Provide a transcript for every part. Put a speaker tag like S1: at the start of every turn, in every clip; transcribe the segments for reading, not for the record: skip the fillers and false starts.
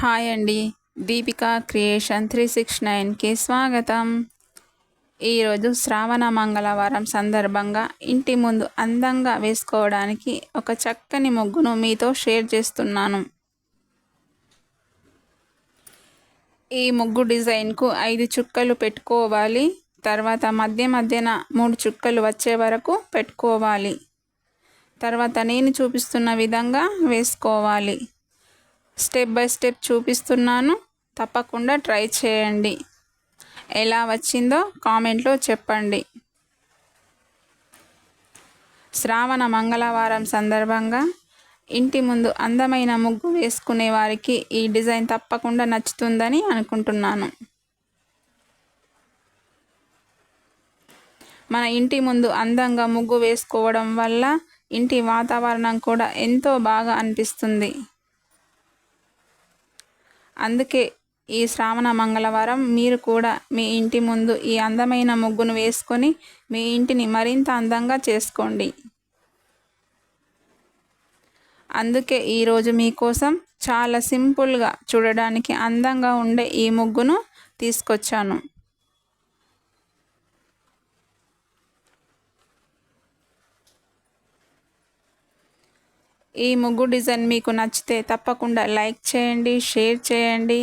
S1: Hi అండి. Deepika creation 369కి స్వాగతం. ఈరోజు శ్రావణ మంగళవారం సందర్భంగా ఇంటి ముందు అందంగా వేసుకోవడానికి ఒక చక్కని ముగ్గును మీతో షేర్ చేస్తున్నాను. ఈ ముగ్గు డిజైన్కు 5 చుక్కలు పెట్టుకోవాలి. తర్వాత మధ్యన 3 చుక్కలు వచ్చే వరకు పెట్టుకోవాలి. తర్వాత నేను చూపిస్తున్న విధంగా వేసుకోవాలి. స్టెప్ బై స్టెప్ చూపిస్తున్నాను, తప్పకుండా ట్రై చేయండి. ఎలా వచ్చిందో కామెంట్లో చెప్పండి. శ్రావణ మంగళవారం సందర్భంగా ఇంటి ముందు అందమైన ముగ్గు వేసుకునే వారికి ఈ డిజైన్ తప్పకుండా నచ్చుతుందని అనుకుంటున్నాను. మన ఇంటి ముందు అందంగా ముగ్గు వేసుకోవడం వల్ల ఇంటి వాతావరణం కూడా ఎంతో బాగా అనిపిస్తుంది. అందుకే ఈ శ్రావణ మంగళవారం మీరు కూడా మీ ఇంటి ముందు ఈ అందమైన ముగ్గును వేసుకొని మీ ఇంటిని మరింత అందంగా చేసుకోండి. అందుకే ఈరోజు మీకోసం చాలా సింపుల్గా చూడడానికి అందంగా ఉండే ఈ ముగ్గును తీసుకొచ్చాను. ఈ ముగ్గు డిజైన్ మీకు నచ్చితే తప్పకుండా లైక్ చేయండి, షేర్ చేయండి.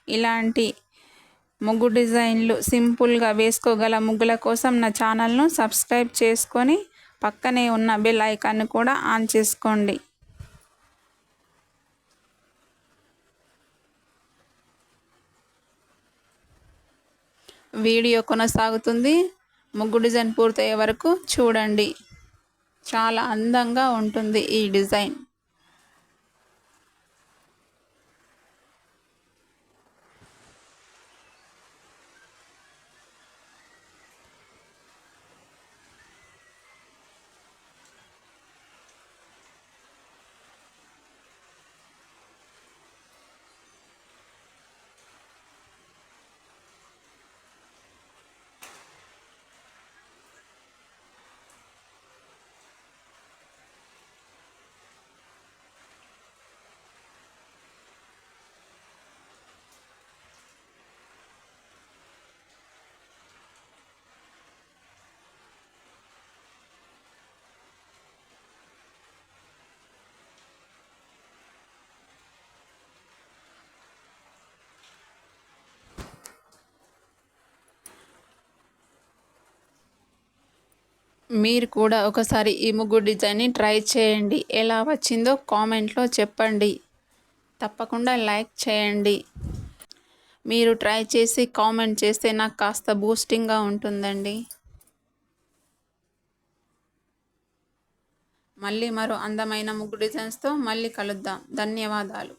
S1: ఇలాంటి ముగ్గు డిజైన్లు సింపుల్గా వేసుకోగల ముగ్గుల కోసం నా ఛానల్ను సబ్స్క్రైబ్ చేసుకొని పక్కనే ఉన్న బెల్ ఐకాన్ను కూడా ఆన్ చేసుకోండి. వీడియో కొనసాగుతుంది. ముగ్గు డిజైన్ పూర్తయ్యే వరకు చూడండి. చాలా అందంగా ఉంటుంది ఈ డిజైన్. మీరు కూడా ఒకసారి ఈ ముగ్గు డిజైన్ని ట్రై చేయండి. ఎలా వచ్చిందో కామెంట్లో చెప్పండి. తప్పకుండా లైక్ చేయండి. మీరు ట్రై చేసి కామెంట్ చేస్తే నాకు కాస్త బూస్టింగ్గా ఉంటుందండి. మళ్ళీ మరో అందమైన ముగ్గు డిజైన్స్తో మళ్ళీ కలుద్దాం. ధన్యవాదాలు.